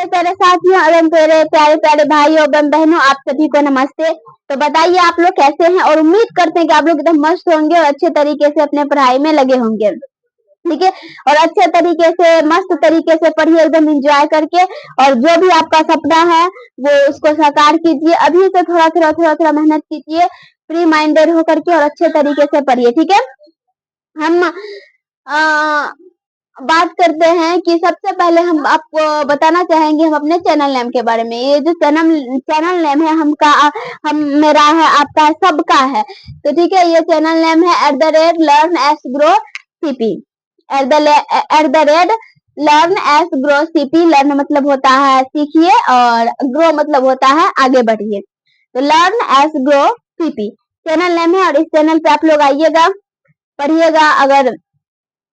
प्यारे प्यारे साथियों एवं प्यारे प्यारे प्यारे भाइयों एवं बहनों, आप सभी को नमस्ते। तो बताइए आप लोग कैसे हैं, और उम्मीद करते हैं कि आप लोग एकदम मस्त होंगे और अच्छे तरीके से अपने पढ़ाई में लगे होंगे। ठीक है, और अच्छे तरीके से मस्त तरीके से पढ़िए, एकदम एंजॉय करके, और जो भी आपका सपना है वो उसको साकार कीजिए। अभी से थोड़ा थोड़ा थोड़ा थोड़ा मेहनत कीजिए, फ्री माइंडेड होकर के, और अच्छे तरीके से पढ़िए। ठीक है, हम बात करते हैं कि सबसे पहले हम आपको बताना चाहेंगे हम अपने चैनल नेम के बारे में। ये जो चैनल नेम है हम मेरा है, आपका है, सबका है। तो ठीक है, ये चैनल नेम है @learn-as-grow-cp। @learn-as-grow-cp। लर्न मतलब होता है सीखिए, और ग्रो मतलब होता है आगे बढ़िए। तो learn-as-grow-cp चैनल नेम है, और इस चैनल पे आप लोग आइएगा, पढ़िएगा। अगर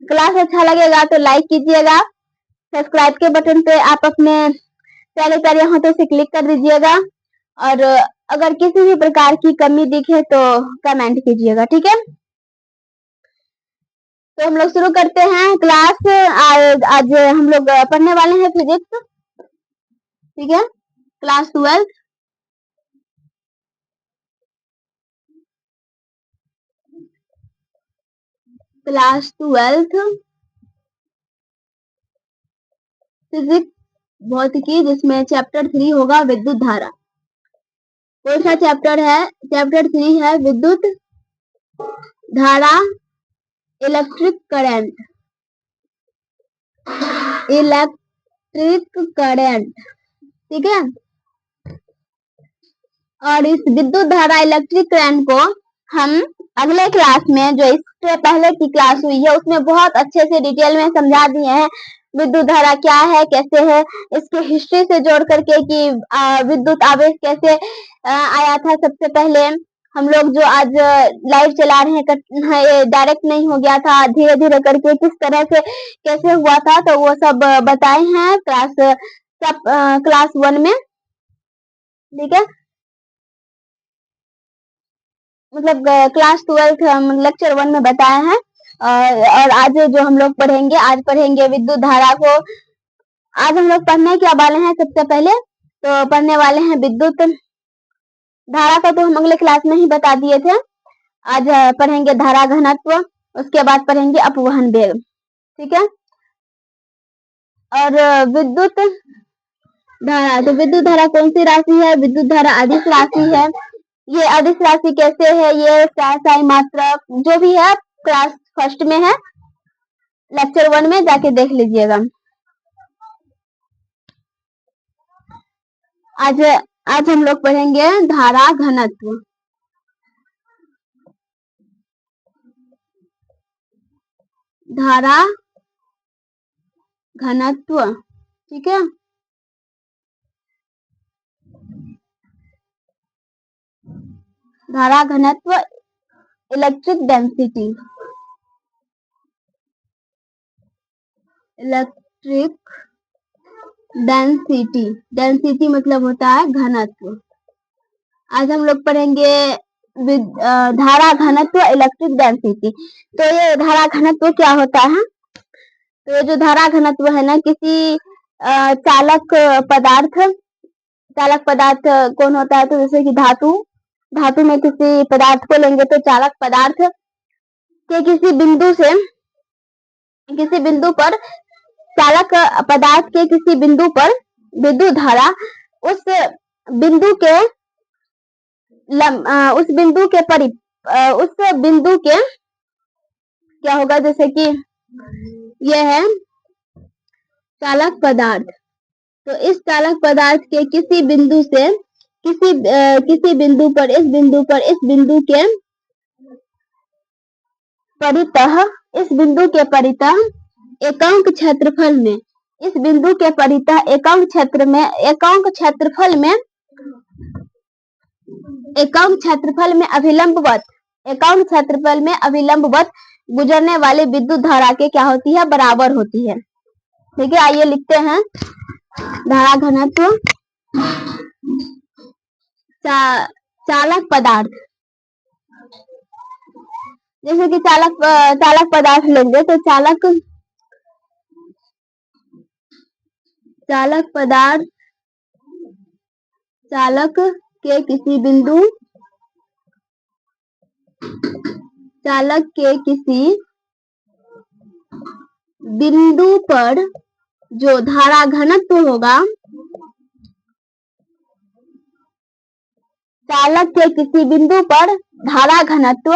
क्लास अच्छा लगेगा तो लाइक कीजिएगा, सब्सक्राइब के बटन पे आप अपने प्यारे प्यारे हाथों से क्लिक कर दीजिएगा, और अगर किसी भी प्रकार की कमी दिखे तो कमेंट कीजिएगा। ठीक है, तो हम लोग शुरू करते हैं क्लास। आज हम लोग पढ़ने वाले हैं फिजिक्स। ठीक है, क्लास 12। क्लास 12 फिजिक्स भौतिकी, जिसमें चैप्टर 3 होगा विद्युत धारा। कौन सा चैप्टर है? चैप्टर 3 है विद्युत धारा, इलेक्ट्रिक करंट। इलेक्ट्रिक करंट, ठीक है। और इस विद्युत धारा इलेक्ट्रिक करंट को हम अगले क्लास में, जो इससे पहले की क्लास हुई है, उसमें बहुत अच्छे से डिटेल में समझा दिए हैं। विद्युत धारा क्या है, कैसे है, इसके हिस्ट्री से जोड़ करके कि विद्युत आवेश कैसे आया था सबसे पहले। हम लोग जो आज लाइव चला रहे हैं, ये डायरेक्ट नहीं हो गया था, धीरे धीरे करके किस तरह से कैसे हुआ था, तो वो सब बताए हैं क्लास 1 में। ठीक है, मतलब क्लास 12 लेक्चर 1 में बताए हैं। और आज जो हम लोग पढ़ेंगे, आज पढ़ेंगे विद्युत धारा को। आज हम लोग पढ़ने क्या वाले हैं? सबसे पहले तो पढ़ने वाले हैं विद्युत धारा का, तो हम अगले क्लास में ही बता दिए थे। आज पढ़ेंगे धारा घनत्व, उसके बाद पढ़ेंगे अपवहन वेग। ठीक है, और विद्युत धारा, तो विद्युत धारा कौन सी राशि है? विद्युत धारा अदिश राशि है। ये अदिश राशि कैसे है? ये साई मात्रक जो भी है क्लास 1 में है, लेक्चर 1 में जाके देख लीजिएगा। आज हम लोग पढ़ेंगे धारा घनत्व। धारा घनत्व, ठीक है। धारा घनत्व, electric density. Electric density, density मतलब होता है घनत्व। आज हम लोग पढ़ेंगे धारा घनत्व, इलेक्ट्रिक डेंसिटी। तो ये धारा घनत्व क्या होता है? तो ये जो धारा घनत्व है ना, किसी चालक पदार्थ कौन होता है? तो जैसे कि धातु में किसी पदार्थ को लेंगे तो चालक पदार्थ के किसी बिंदु पर चालक पदार्थ के किसी बिंदु पर विद्युत धारा उस बिंदु के क्या होगा? जैसे कि ये है चालक पदार्थ, तो इस चालक पदार्थ के किसी बिंदु से किसी बिंदु पर इस बिंदु के परितः, इस बिंदु के परितः एकांक क्षेत्रफल में, इस बिंदु के परितः एकांक क्षेत्रफल में अभिलंबवत गुजरने वाली विद्युत धारा के क्या होती है? बराबर होती है। ठीक है, आइए लिखते हैं धारा घनत्व। चालक पदार्थ, जैसे कि चालक पदार्थ लेंगे तो चालक चालक पदार्थ चालक के किसी बिंदु पर जो धारा घनत्व होगा, चालक के किसी बिंदु पर धारा घनत्व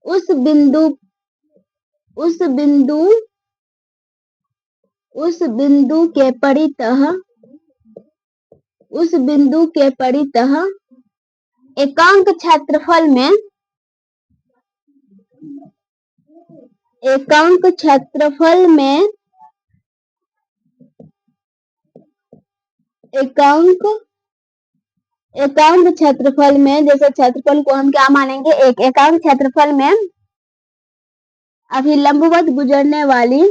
उस बिंदु के परितः एकांक क्षेत्रफल में जैसे क्षेत्रफल को हम क्या मानेंगे, एक एकांक क्षेत्रफल में अभिलंबवत गुजरने वाली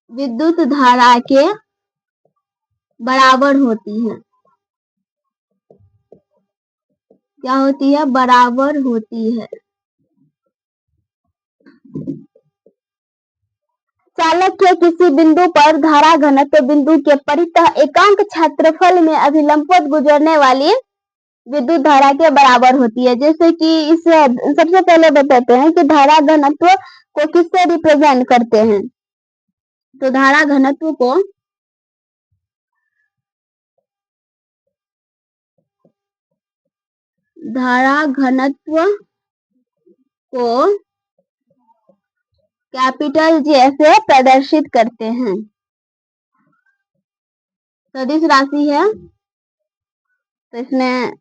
विद्युत धारा के बराबर होती है। क्या होती है? बराबर होती है। चालक के किसी बिंदु पर धारा घनत्व बिंदु के परितः एकांक क्षेत्रफल में अभिलंबवत गुजरने वाली विद्युत धारा के बराबर होती है। जैसे कि इसे सबसे पहले बताते हैं कि धारा घनत्व को किससे रिप्रेजेंट करते हैं। तो धारा घनत्व को कैपिटल जे से प्रदर्शित करते हैं। सदिश राशि है तो इसमें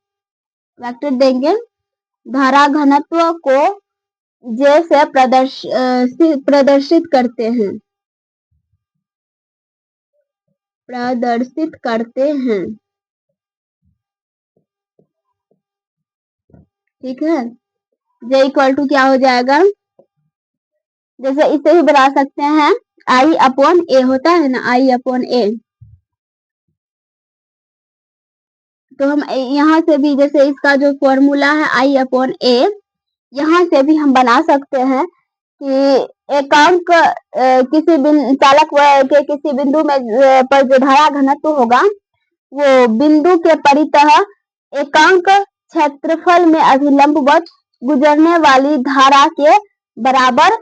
वेक्टर देंगे। धारा घनत्व को जे से प्रदर्शित करते हैं। ठीक है, जे इक्वल टू क्या हो जाएगा, जैसे इसे ही बना सकते हैं, I/A होता है ना, I/A। तो हम यहाँ से भी जैसे इसका जो फॉर्मूला है I/A, यहाँ से भी हम बना सकते हैं कि एकांक चालक के किसी बिंदु में पर जो धारा घनत्व होगा वो बिंदु के परितः एकांक क्षेत्रफल में अभिलंबवत गुजरने वाली धारा के बराबर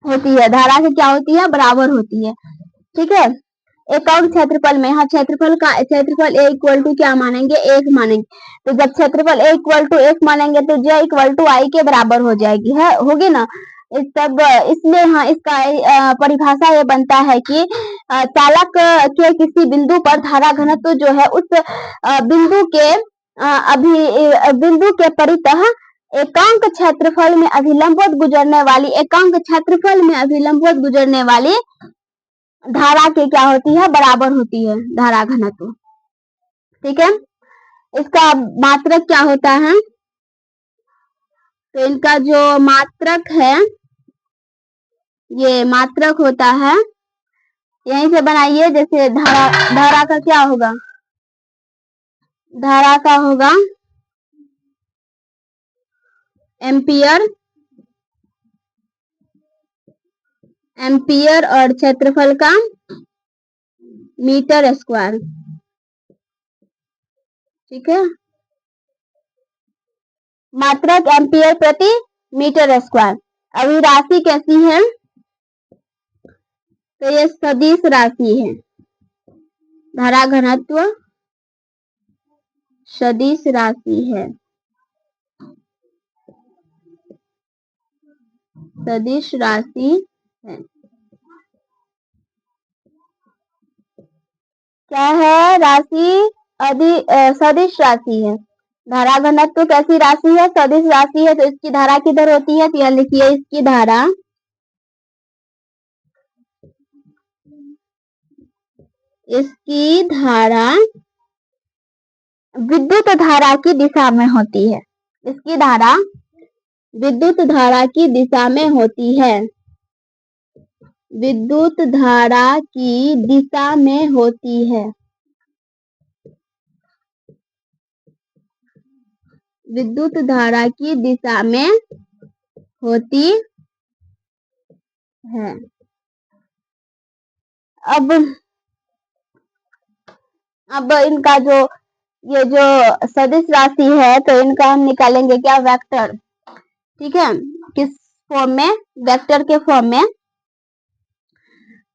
होती है। धारा के क्या होती है? बराबर होती है। ठीक है, एकांक क्षेत्रफल में, यहाँ क्षेत्रफल A इक्वल टू क्या मानेंगे? 1 मानेंगे। तो जब क्षेत्रफल A इक्वल टू 1 मानेंगे तो J इक्वल टू I के बराबर हो जाएगी, होगी ना। तब इसमें यहाँ इसका परिभाषा ये बनता है कि चालक के किसी बिंदु पर धारा घनत्व जो है उस बिंदु के परितः एकांक क्षेत्रफल में अभिलंबवत गुजरने वाली धारा के क्या होती है? बराबर होती है धारा घनत्व। ठीक है, इसका मात्रक क्या होता है? तो इनका जो मात्रक है, ये मात्रक होता है, यहीं से बनाइए। जैसे धारा का क्या होगा? धारा का होगा एम्पियर और क्षेत्रफल का मीटर स्क्वायर। ठीक है, मात्रक एम्पियर प्रति मीटर स्क्वायर। अभी राशि कैसी है? तो ये सदिश राशि है। धारा घनत्व सदिश राशि है। सदिश राशि है। क्या है? राशि सदिश राशि है। धारा घनत्व कैसी राशि है? सदिश राशि है। तो इसकी धारा किधर होती है? तो यह लिखिए, इसकी धारा विद्युत धारा की दिशा में होती है। इसकी धारा विद्युत धारा की दिशा में होती है। विद्युत धारा की दिशा में होती है। विद्युत धारा की दिशा में होती है। अब इनका जो ये जो सदिश राशि है तो इनका हम निकालेंगे क्या, वेक्टर। ठीक है, किस फॉर्म में, वेक्टर के फॉर्म में।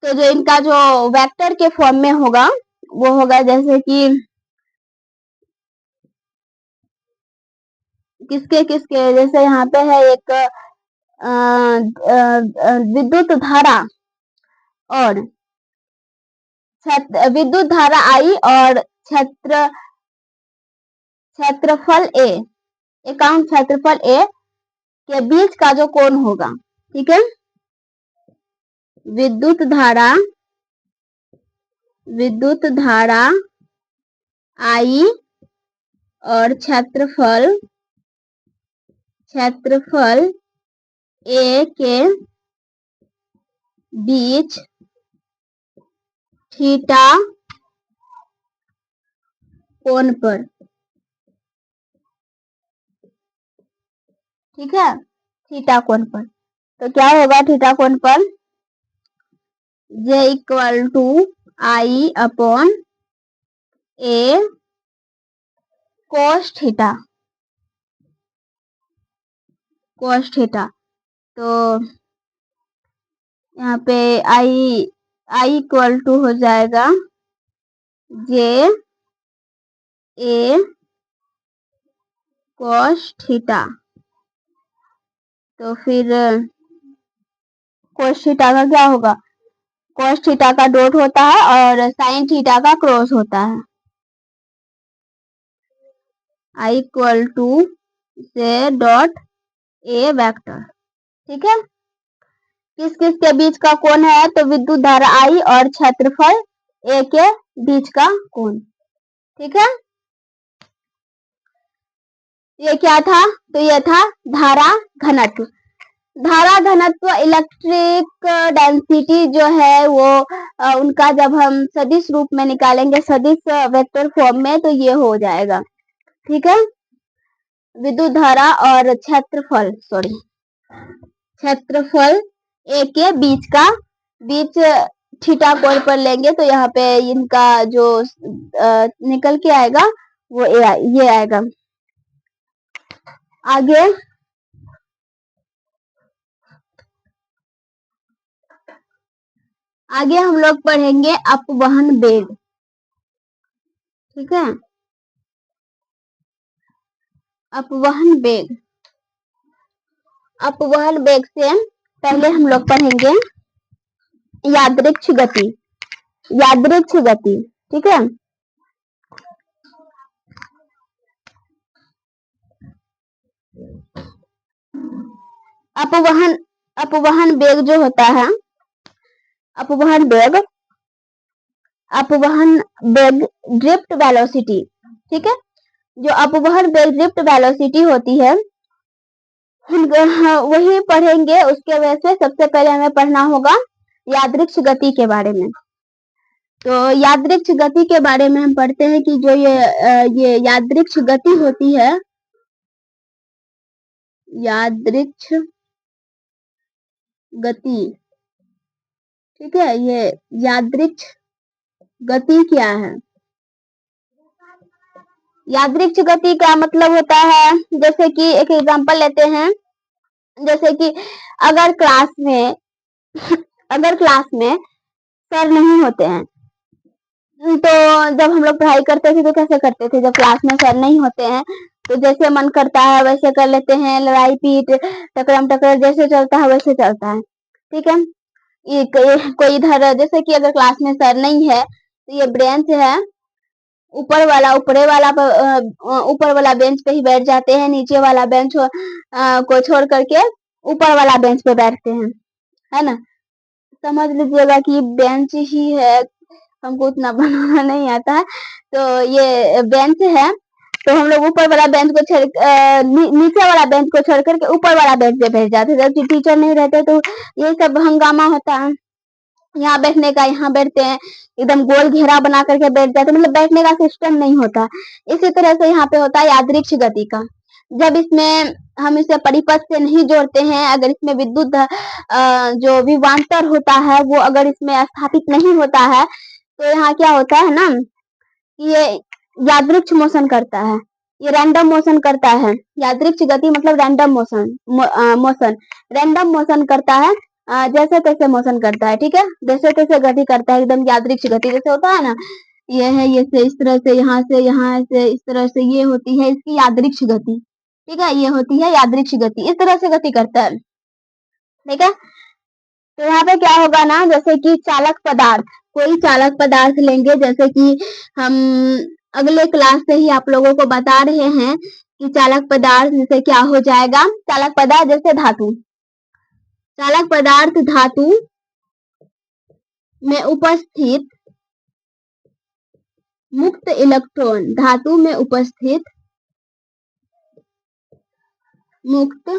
तो जो इनका जो वेक्टर के फॉर्म में होगा वो होगा जैसे कि किसके किसके, जैसे यहाँ पे है एक विद्युत धारा और विद्युत धारा आई और क्षेत्रफल ए, एकांक क्षेत्रफल ए के बीच का जो कोण होगा। ठीक है, विद्युत धारा आई और क्षेत्रफल ए के बीच थीटा कोण पर। ठीक है, थीटा कोण पर। तो क्या होगा थीटा कोण पर, J equal to I upon a cos theta. तो यहाँ पे आई इक्वल टू हो जाएगा J ए कोस थीटा। तो फिर कोस थीटा का क्या होगा, कोस थीटा का डॉट होता है और साइन थीटा का क्रॉस होता है। आई इक्वल टू से डॉट ए वेक्टर। ठीक है, किस किस के बीच का कोण है, तो विद्युत धारा आई और क्षेत्रफल ए के बीच का कोण। ठीक है, ये क्या था, तो ये था धारा घनत्व। धारा घनत्व इलेक्ट्रिक डेंसिटी जो है वो उनका जब हम सदिश रूप में निकालेंगे, सदिश वेक्टर फॉर्म में, तो ये हो जाएगा। ठीक है, विद्युत धारा और क्षेत्रफल ए के बीच थीटा कोण पर लेंगे तो यहाँ पे इनका जो निकल के आएगा वो ये आएगा। आगे हम लोग पढ़ेंगे अपवहन वेग। ठीक है, अपवहन वेग से पहले हम लोग पढ़ेंगे यादृक्ष गति। ठीक है, अपवहन वेग जो होता है, अपवहन वेग ड्रिफ्ट वेलोसिटी। ठीक है, जो अपवहन वेग ड्रिफ्ट वेलोसिटी होती है वही पढ़ेंगे। उसके वजह से सबसे पहले हमें पढ़ना होगा यादृक्ष गति के बारे में। तो यादृक्ष गति के बारे में हम पढ़ते हैं कि जो ये यादृक्ष गति होती है, यादृक्ष गति। ठीक है, ये यादृक्ष गति क्या है, यादृक्ष गति का मतलब होता है, जैसे कि एक एग्जांपल लेते हैं, जैसे कि अगर क्लास में सर नहीं होते हैं, तो जब हम लोग पढ़ाई करते थे तो कैसे करते थे, जब क्लास में सर नहीं होते हैं तो जैसे मन करता है वैसे कर लेते हैं, लड़ाई पीट टकराम टकर जैसे चलता है वैसे चलता है। ठीक है, ये कोई इधर, जैसे कि अगर क्लास में सर नहीं है तो ये बेंच है, ऊपर वाला बेंच पे ही बैठ जाते हैं, नीचे वाला बेंच को छोड़ करके ऊपर वाला बेंच पे बैठते हैं, है ना। समझ लीजिएगा कि बेंच ही है, हमको उतना बनाना नहीं आता है। तो ये बेंच है, तो हम लोग ऊपर वाला बेंच को नीचे वाला बेंच को छोड़ करके ऊपर वाला बेंच पे बैठ जाते हैं। जब टीचर नहीं रहते तो ये सब हंगामा होता है। यहाँ बैठने का, यहाँ बैठते हैं, एकदम गोल घेरा बना करके बैठ जाते, मतलब बैठने का सिस्टम नहीं होता। इसी तरह से यहाँ पे होता है यादृक्ष गति का। जब इसमें हम इसे परिपथ से नहीं जोड़ते हैं, अगर इसमें विद्युत जो विभवांतर होता है वो अगर इसमें स्थापित नहीं होता है, तो यहाँ क्या होता है ना, ये यादृक्ष मोशन करता है, ये रैंडम मोशन करता है। यादृक्ष गति मतलब रैंडम मोशन रैंडम मोशन करता है, जैसे तैसे मोशन करता है, ठीक है, जैसे तैसे गति करता है, एकदम यादृक्ष गति जैसे होता है ना, ये है, ये से इस तरह से, यहाँ से इस तरह से, ये होती है इसकी यादृक्ष गति, ठीक है, ये होती है यादृक्ष गति, इस तरह से गति करता है, ठीक है। तो यहाँ पे क्या होगा ना, जैसे कि चालक पदार्थ, कोई चालक पदार्थ लेंगे, जैसे कि हम अगले क्लास से ही आप लोगों को बता रहे हैं कि चालक पदार्थ जैसे क्या हो जाएगा, चालक पदार्थ जैसे धातु, चालक पदार्थ धातु में उपस्थित मुक्त इलेक्ट्रॉन, धातु में उपस्थित मुक्त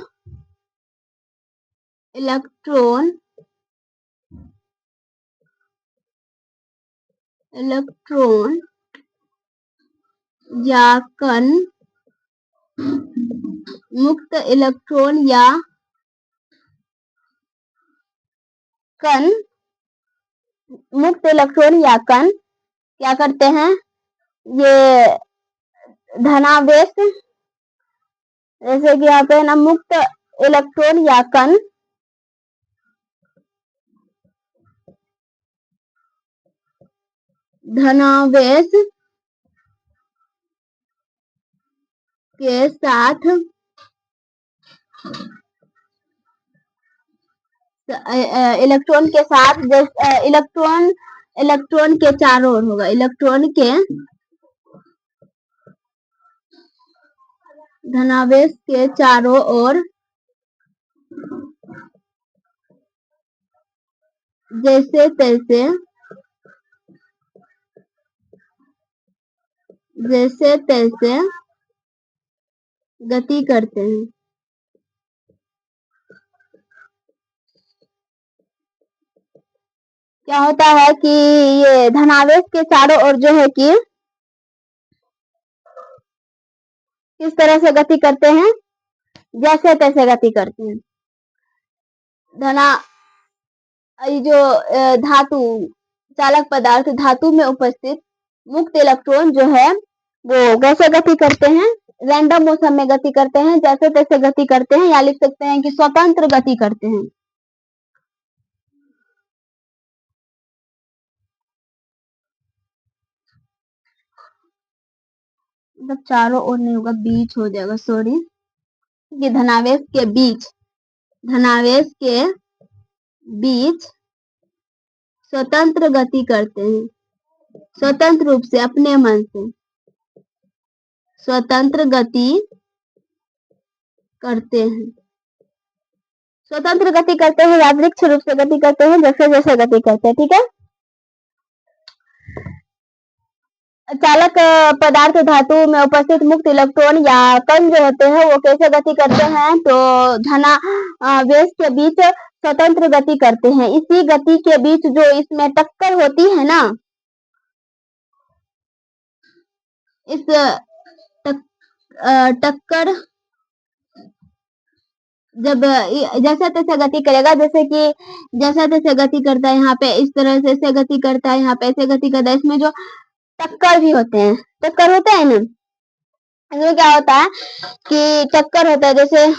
इलेक्ट्रॉन या कण, मुक्त इलेक्ट्रॉन या कण, मुक्त इलेक्ट्रॉन या कण क्या करते हैं, ये धनावेश, जैसे कि यहाँ पे ना मुक्त इलेक्ट्रॉन या कण धनावेश के साथ इलेक्ट्रॉन के साथ, इलेक्ट्रॉन के चारों ओर होगा, इलेक्ट्रॉन के धनावेश के चारों ओर जैसे तैसे गति करते हैं। क्या होता है कि ये धनावेश के चारों ओर जो है कि किस तरह से गति करते हैं, जैसे तैसे गति करते हैं। जो धातु, चालक पदार्थ धातु में उपस्थित मुक्त इलेक्ट्रॉन जो है वो कैसे गति करते हैं, रैंडम मोशन में गति करते हैं, जैसे तैसे गति करते हैं, या लिख सकते हैं कि स्वतंत्र गति करते हैं। मतलब चारों ओर नहीं होगा, बीच हो जाएगा, सॉरी, कि धनावेश के बीच स्वतंत्र गति करते हैं, स्वतंत्र रूप से अपने मन से स्वतंत्र गति करते हैं, स्वतंत्र गति करते हैं, यादृच्छिक रूप से गति करते हैं, जैसे जैसे गति करते हैं, ठीक है। चालक पदार्थ धातु में उपस्थित मुक्त इलेक्ट्रॉन या कण जो होते हैं वो कैसे गति करते हैं, तो धनावेश के बीच स्वतंत्र गति करते हैं। इसी गति के बीच जो इसमें टक्कर होती है ना, इस टक्कर जब जैसा तैसा गति करेगा, जैसे कि जैसा तैसा गति करता है, यहाँ पे इस तरह से ऐसे गति करता है, यहाँ पे ऐसे गति करता है, इसमें जो टक्कर भी होते हैं, टक्कर होता है ना, इसमें क्या होता है कि टक्कर होता है, जैसे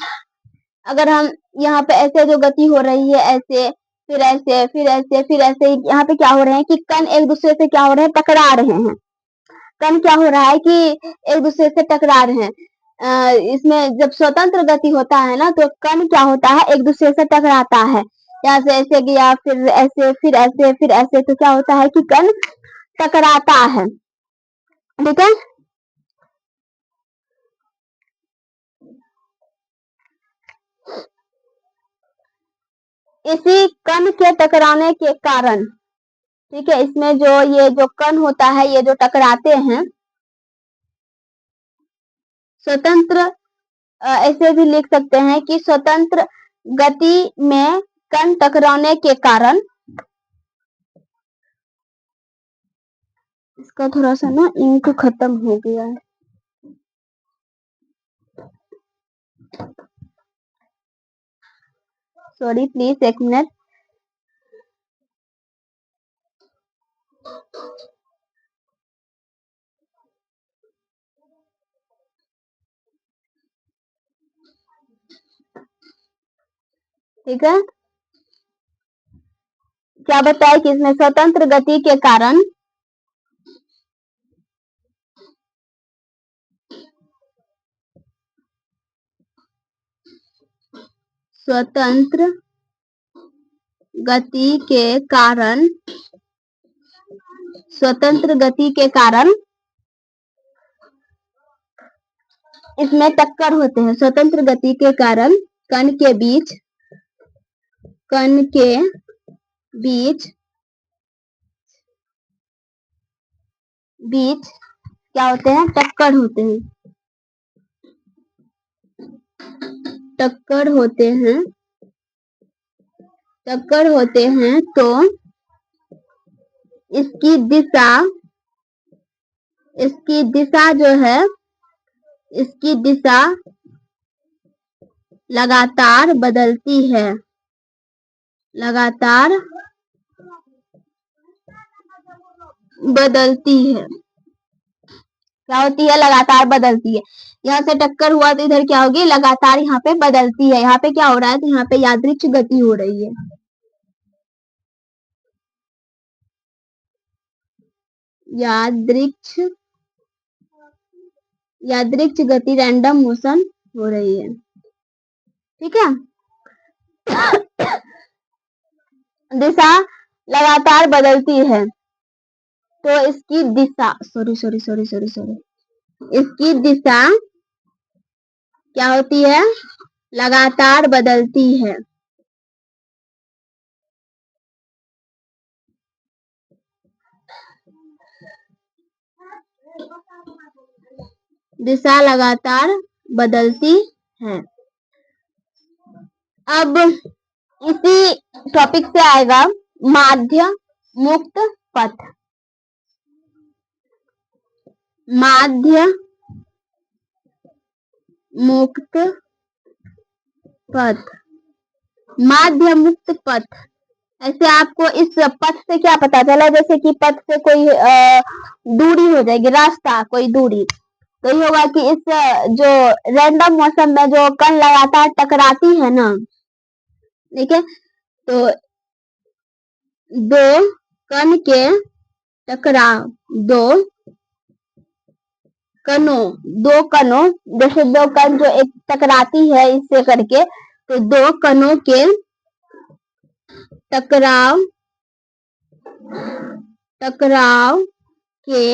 अगर हम यहाँ पे ऐसे जो गति हो रही है, ऐसे फिर ऐसे फिर ऐसे फिर ऐसे, यहाँ पे क्या हो रहे हैं कि कण एक दूसरे से क्या हो रहे हैं, टकरा रहे हैं, कण क्या हो रहा है कि एक दूसरे से टकरा रहे हैं। इसमें जब स्वतंत्र गति होता है ना, तो कण क्या होता है, एक दूसरे से टकराता है, यहाँ से ऐसे गया, फिर ऐसे फिर ऐसे फिर ऐसे, तो क्या होता है कि कण टकराता है, ठीक है। इसी कण के टकराने के कारण, ठीक है, इसमें जो ये जो कण होता है, ये जो टकराते हैं, स्वतंत्र, ऐसे भी लिख सकते हैं कि स्वतंत्र गति में कण टकराने के कारण इसका थोड़ा सा ना इंक खत्म हो गया है। Sorry please, 1 minute. ठीक है, क्या बताया कि इसमें स्वतंत्र गति के कारण स्वतंत्र गति के कारण स्वतंत्र गति के कारण इसमें टक्कर होते हैं। स्वतंत्र गति के कारण कण के बीच क्या होते हैं? टक्कर होते हैं। टक्कर होते हैं तो इसकी दिशा जो है, इसकी दिशा लगातार बदलती है। क्या होती है? लगातार बदलती है। यहाँ से टक्कर हुआ तो इधर क्या होगी? लगातार यहाँ पे बदलती है। यहाँ पे क्या हो रहा है? तो यहाँ पे यादृच्छिक गति हो रही है। यादृच्छिक गति, रैंडम मोशन हो रही है। ठीक है, दिशा लगातार बदलती है तो इसकी दिशा इसकी दिशा क्या होती है? लगातार बदलती है। दिशा लगातार बदलती है। अब इसी टॉपिक से आएगा माध्य मुक्त पथ। माध्य मुक्त पथ। ऐसे आपको इस पथ से क्या पता चला? जैसे कि पथ से कोई दूरी हो जाएगी, रास्ता, कोई दूरी, तो ये होगा कि इस जो रैंडम मौसम में जो कण लगातार टकराती है ना, ठीक है, तो दो कण के टकराव, दो कणों, जैसे दो कण जो एक टकराती है इससे करके, तो दो कणों के टकराव के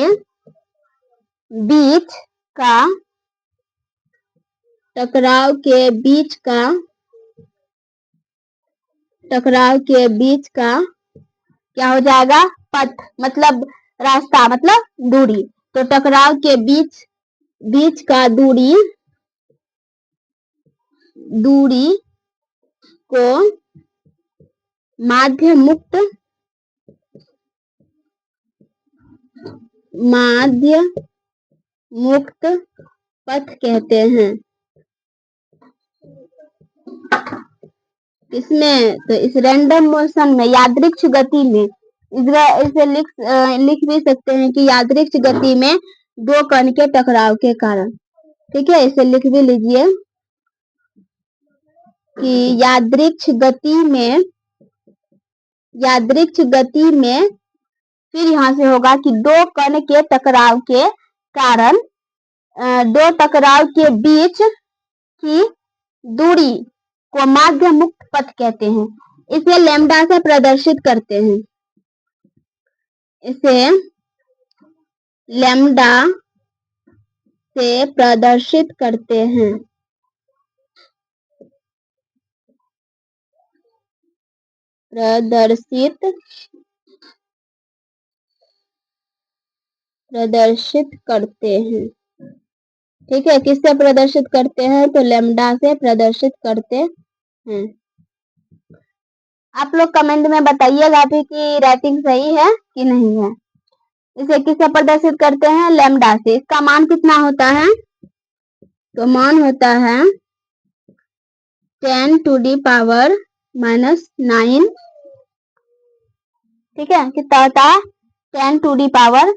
बीच का क्या हो जाएगा? पथ, मतलब रास्ता, मतलब दूरी। तो टकराव के बीच का दूरी को माध्य मुक्त पथ कहते हैं। इसमें तो इस रैंडम मोशन में, यादृच्छिक गति में, इसे लिख भी सकते हैं कि यादृच्छिक गति में दो कण के टकराव के कारण। ठीक है, इसे लिख भी लीजिए कि यादृच्छिक गति में फिर यहाँ से होगा कि दो कण के टकराव के कारण दो टकराव के बीच की दूरी को माध्य मुक्त पथ कहते हैं। इसे लैम्डा से प्रदर्शित करते हैं। इसे लैम्डा से प्रदर्शित करते हैं। प्रदर्शित करते हैं। ठीक है, किससे प्रदर्शित करते हैं? तो लैम्डा से प्रदर्शित करते हैं। आप लोग कमेंट में बताइएगा भी कि राइटिंग सही है कि नहीं है। इसे किससे प्रदर्शित करते हैं? लैम्डा से। इसका मान कितना होता है? तो मान होता है 10⁻⁻⁹। ठीक है, कितना होता है? 10⁻⁻⁹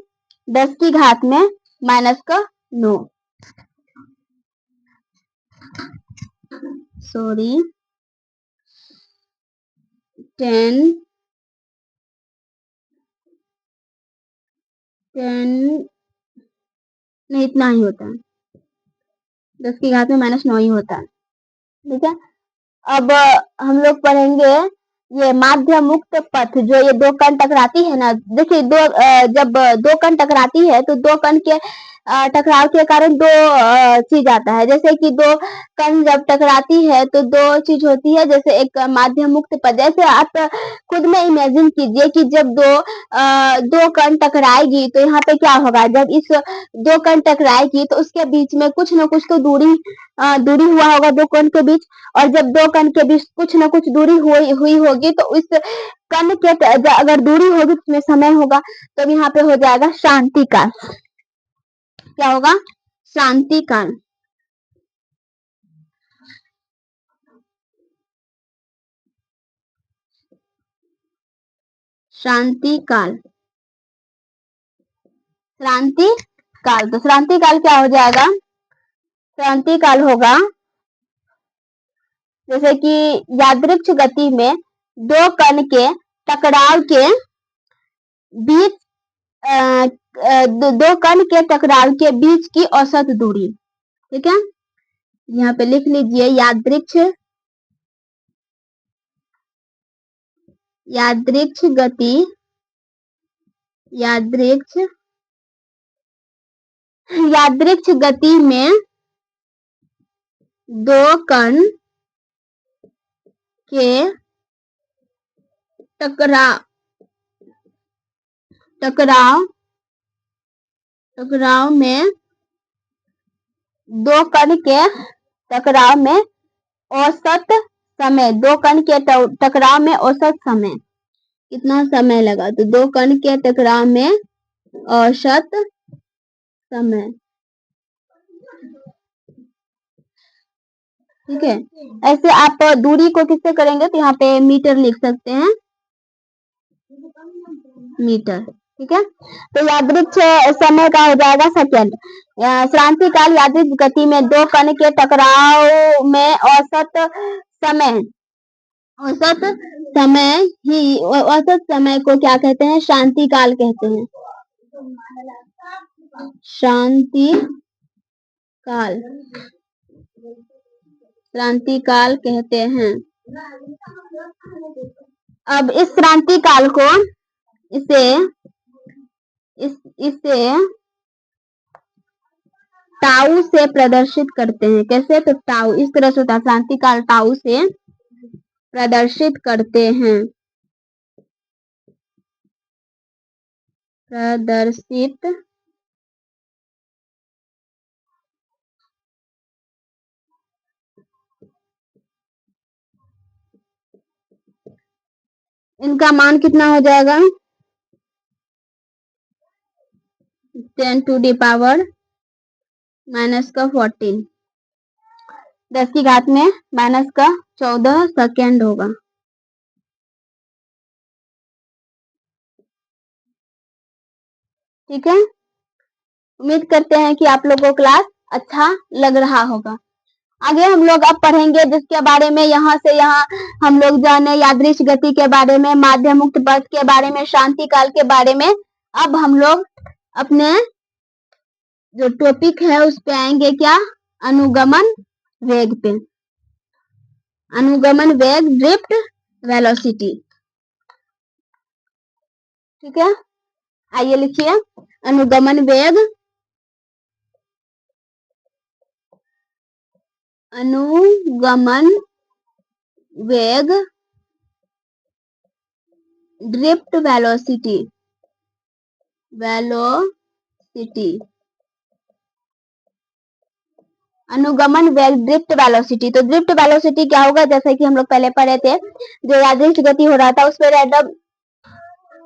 सॉरी 10 नहीं, इतना ही होता है, 10⁻⁻⁹ ही होता है। ठीक है, अब हम लोग पढ़ेंगे ये माध्य मुक्त पथ। जो ये दो कण टकराती है ना, देखिए जब दो कण टकराती है तो दो कण के टकराव के कारण दो चीज आता है। जैसे कि दो कण जब टकराती है तो दो चीज होती है, जैसे एक माध्य मुक्त पथ। जैसे आप खुद में इमेजिन कीजिए कि जब दो कण टकराएगी तो यहाँ पे क्या होगा? जब इस दो कण टकराएगी तो उसके बीच में कुछ ना कुछ तो दूरी हुआ होगा दो कण के बीच। और जब दो कण के बीच कुछ ना कुछ दूरी हुई होगी तो इस कण के अगर दूरी होगी तो उसमें समय होगा। तो यहाँ पे हो जाएगा शांति काल। क्या होगा? शांति काल। शांति काल, क्रांति काल। तो क्रांति काल क्या हो जाएगा? क्रांति काल होगा जैसे कि यादृक्ष गति में दो कण के टकराव के बीच दो कण के टकराव के बीच की औसत दूरी। ठीक है, यहाँ पे लिख लीजिए यादृक्ष गति, यादृक्ष गति में दो कण के टकराव में दो कण के टकराव में औसत समय, दो कण के टकराव में औसत समय कितना समय लगा? तो दो कण के टकराव में औसत समय। ठीक है, ऐसे आप दूरी को किससे करेंगे? तो यहाँ पे मीटर लिख सकते हैं, मीटर। ठीक है, तो यादृक्ष समय का हो जाएगा सेकेंड। क्रांति काल यादृक्ष गति में दो कण के टकराव में औसत समय को क्या कहते हैं? शांति काल कहते हैं। शांति काल, क्रांति काल कहते हैं। अब इस क्रांति काल को इसे टाउ से प्रदर्शित करते हैं। कैसे? तो टाउ इस तरह से होता है, क्रांति काल टाउ से प्रदर्शित करते हैं। इनका मान कितना हो जाएगा? 10⁻⁻14, 10⁻⁻14 सेकेंड होगा। ठीक है, उम्मीद करते हैं कि आप लोगों को क्लास अच्छा लग रहा होगा। आगे हम लोग अब पढ़ेंगे जिसके बारे में यहाँ से यहाँ हम लोग जाने यादृक्ष गति के बारे में, माध्य मुक्त पथ के बारे में, शांति काल के बारे में। अब हम लोग अपने जो टॉपिक है उस पे आएंगे, क्या? अनुगमन वेग पे। अनुगमन वेग, ड्रिफ्ट वेलोसिटी। ठीक है, आइए लिखिए अनुगमन वेग, ड्रिफ्ट वेलोसिटी। अनुगमन वेग, ड्रिफ्ट वेलोसिटी। तो ड्रिफ्ट वेलोसिटी क्या होगा? जैसे कि हम लोग पहले पढ़े थे, जो यादृक्ष गति हो रहा था उस पर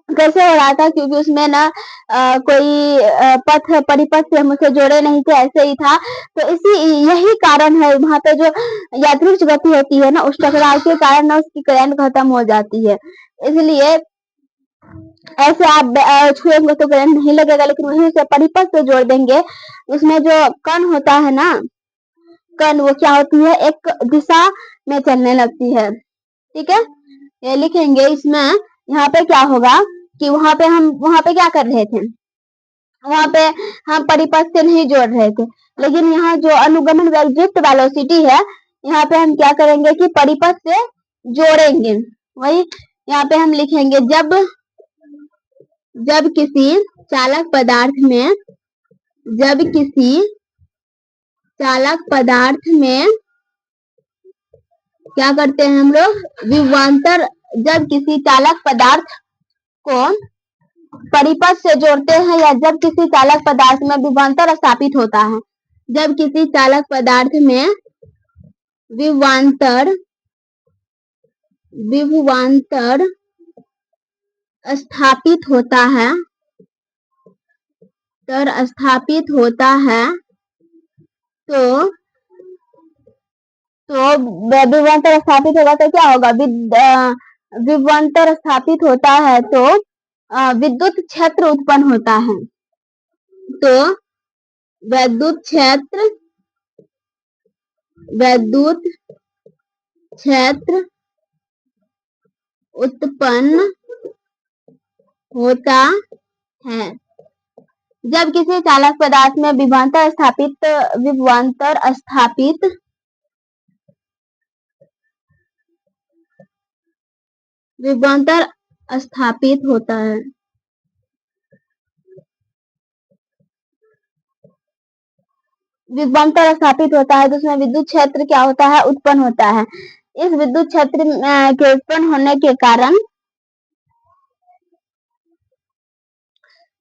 कैसे हो रहा था, क्योंकि उसमें ना कोई पथ परिपथ से हम उसे जोड़े नहीं थे, ऐसे ही था। तो यही कारण है, वहां पे जो यादृच्छिक गति होती है ना, उस टकराव के कारण ना उसकी करंट खत्म हो जाती है। इसलिए ऐसे आप छुएंगे तो करंट नहीं लगेगा, लेकिन वहीं से परिपथ से जोड़ देंगे, उसमें जो कण होता है ना, कण वो क्या होती है, एक दिशा में चलने लगती है। ठीक है, ये लिखेंगे इसमें। यहाँ पे क्या होगा कि वहां पे क्या कर रहे थे, वहां पे हम परिपथ से नहीं जोड़ रहे थे, लेकिन यहाँ जो अनुगमन वेग ड्रिफ्ट वेलोसिटी है, यहाँ पे हम क्या करेंगे कि परिपथ से जोड़ेंगे। वही यहाँ पे हम लिखेंगे, जब किसी चालक पदार्थ में क्या करते हैं हम लोग, विभवांतर, जब किसी चालक पदार्थ को परिपथ से जोड़ते हैं, या जब किसी चालक पदार्थ में विभवांतर स्थापित होता है, जब किसी चालक पदार्थ में विभवांतर स्थापित होता है, तो विभवांतर स्थापित होगा तो क्या होगा, विभवांतर स्थापित होता है तो विद्युत क्षेत्र उत्पन्न होता है। तो विद्युत क्षेत्र उत्पन्न होता है जब किसी चालक पदार्थ में विभवांतर स्थापित होता है। विभवांतर स्थापित होता है तो उसमें विद्युत क्षेत्र क्या होता है, उत्पन्न होता है। इस विद्युत क्षेत्र के उत्पन्न होने के कारण,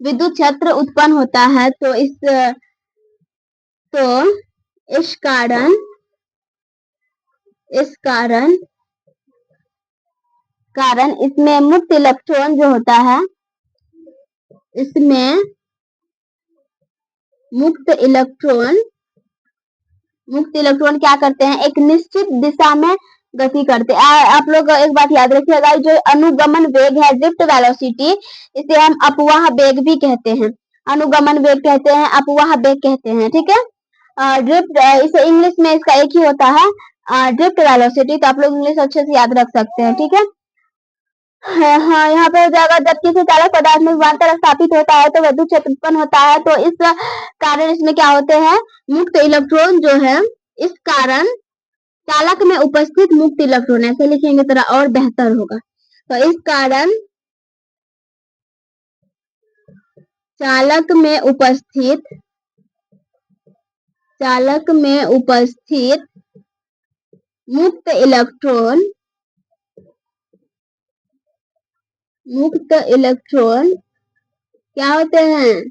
विद्युत क्षेत्र उत्पन्न होता है तो इस कारण इसमें मुक्त इलेक्ट्रॉन जो होता है, इसमें मुक्त इलेक्ट्रॉन क्या करते हैं, एक निश्चित दिशा में गति करते हैं। आप लोग एक बात याद रखिएगा, जो अनुगमन वेग है, ड्रिफ्ट वेलोसिटी, इसे हम अपवाह वेग भी कहते हैं। अनुगमन वेग कहते हैं, अपवाह वेग कहते हैं। ठीक है, ड्रिफ्ट, इसे इंग्लिश में इसका एक ही होता है, ड्रिफ्ट वेलोसिटी। तो आप लोग इंग्लिश अच्छे से याद रख सकते हैं। ठीक है, हाँ, यहाँ पे हो जाएगा, जब किसी चालक पदार्थ में विभवांतर स्थापित होता है तो विद्युत क्षेत्र उत्पन्न होता है, तो इस कारण इसमें क्या होते हैं, मुक्त इलेक्ट्रॉन जो है, इस कारण चालक में उपस्थित मुक्त इलेक्ट्रॉन, ऐसे लिखेंगे तो और बेहतर होगा। तो इस कारण चालक में उपस्थित मुक्त इलेक्ट्रॉन क्या होते हैं,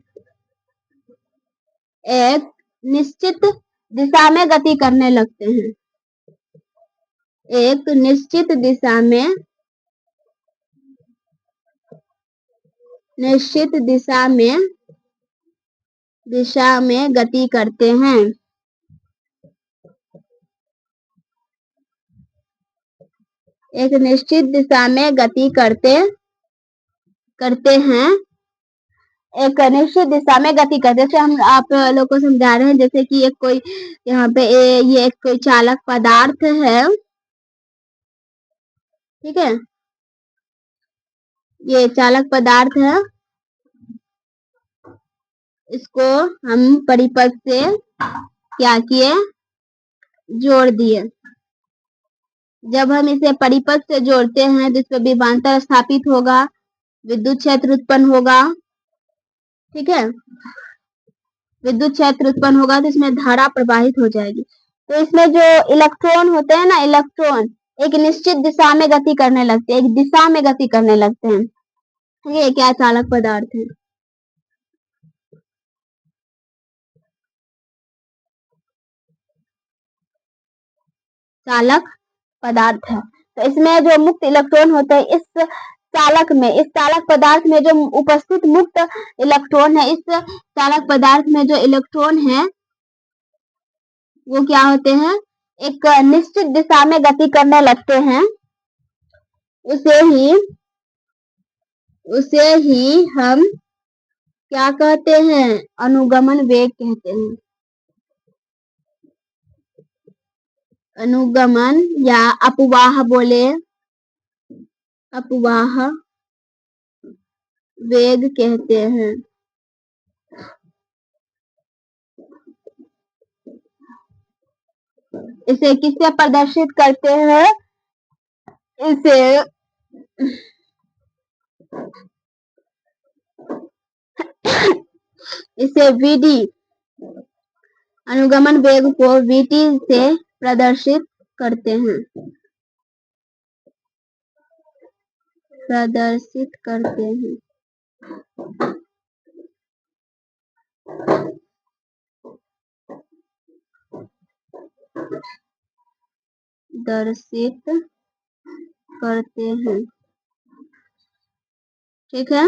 एक निश्चित दिशा में गति करने लगते हैं। एक निश्चित दिशा में गति करते हैं। एक निश्चित दिशा में गति करते हैं, एक निश्चित दिशा में गति करते हैं। जैसे हम आप लोग को समझा रहे हैं, जैसे कि एक कोई यहाँ पे ये एक कोई चालक पदार्थ है। ठीक है, ये चालक पदार्थ है, इसको हम परिपथ से क्या किए, जोड़ दिए। जब हम इसे परिपथ से जोड़ते हैं तो इसमें विभवांतर स्थापित होगा, विद्युत क्षेत्र उत्पन्न होगा। ठीक है, विद्युत क्षेत्र उत्पन्न होगा तो इसमें धारा प्रवाहित हो जाएगी। तो इसमें जो इलेक्ट्रॉन होते हैं ना, इलेक्ट्रॉन एक निश्चित दिशा में गति करने लगते हैं, एक दिशा में गति करने लगते हैं। ये क्या चालक पदार्थ है, चालक पदार्थ है। तो इसमें जो मुक्त इलेक्ट्रॉन होते हैं, इस इस चालक पदार्थ में जो उपस्थित मुक्त इलेक्ट्रॉन है, इस चालक पदार्थ में जो इलेक्ट्रॉन है वो क्या होते हैं, एक निश्चित दिशा में गति करने लगते हैं। उसे ही हम क्या कहते हैं, अनुगमन वेग कहते हैं। अनुगमन या अपवाह बोले, अपवाह वेग कहते हैं। इसे किससे प्रदर्शित करते हैं, इसे वीडी, अनुगमन वेग को वीटी से प्रदर्शित करते हैं, दर्शित करते हैं। ठीक है,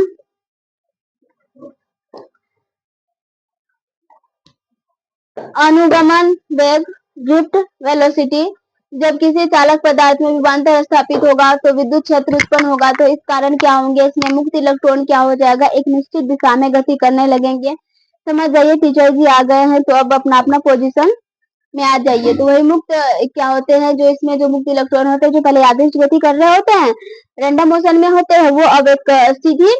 अनुगमन वेग, ड्रिफ्ट वेलोसिटी। जब किसी चालक पदार्थ में विभवांतर स्थापित होगा तो विद्युत क्षेत्र उत्पन्न होगा, तो इस कारण क्या होंगे, इसमें मुक्त इलेक्ट्रॉन क्या हो जाएगा, एक निश्चित दिशा में गति करने लगेंगे। समझ जाइए, टीचर जी आ गए हैं, तो अब अपना अपना पोजीशन में आ जाइए। तो वही मुक्त क्या होते हैं, जो इसमें जो मुक्त इलेक्ट्रॉन होते हैं, जो पहले यादृश गति कर रहे होते हैं, रैंडम मोशन में होते हैं, वो अब एक सीधी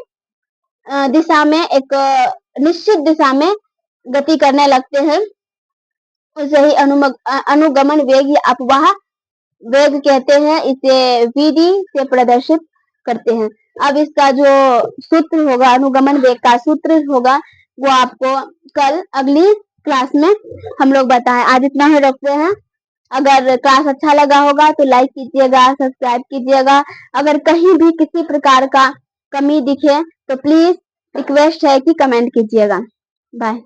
दिशा में, एक निश्चित दिशा में गति करने लगते हैं। उसे ही अनुगमन वेग या अपवाह वेग कहते हैं। इसे वीडी से प्रदर्शित करते हैं। अब इसका जो सूत्र होगा, अनुगमन वेग का सूत्र होगा, वो आपको कल अगली क्लास में हम लोग बताएं। आज इतना ही रखते हैं। अगर क्लास अच्छा लगा होगा तो लाइक कीजिएगा, सब्सक्राइब कीजिएगा। अगर कहीं भी किसी प्रकार का कमी दिखे तो प्लीज रिक्वेस्ट है कि कमेंट कीजिएगा। बाय।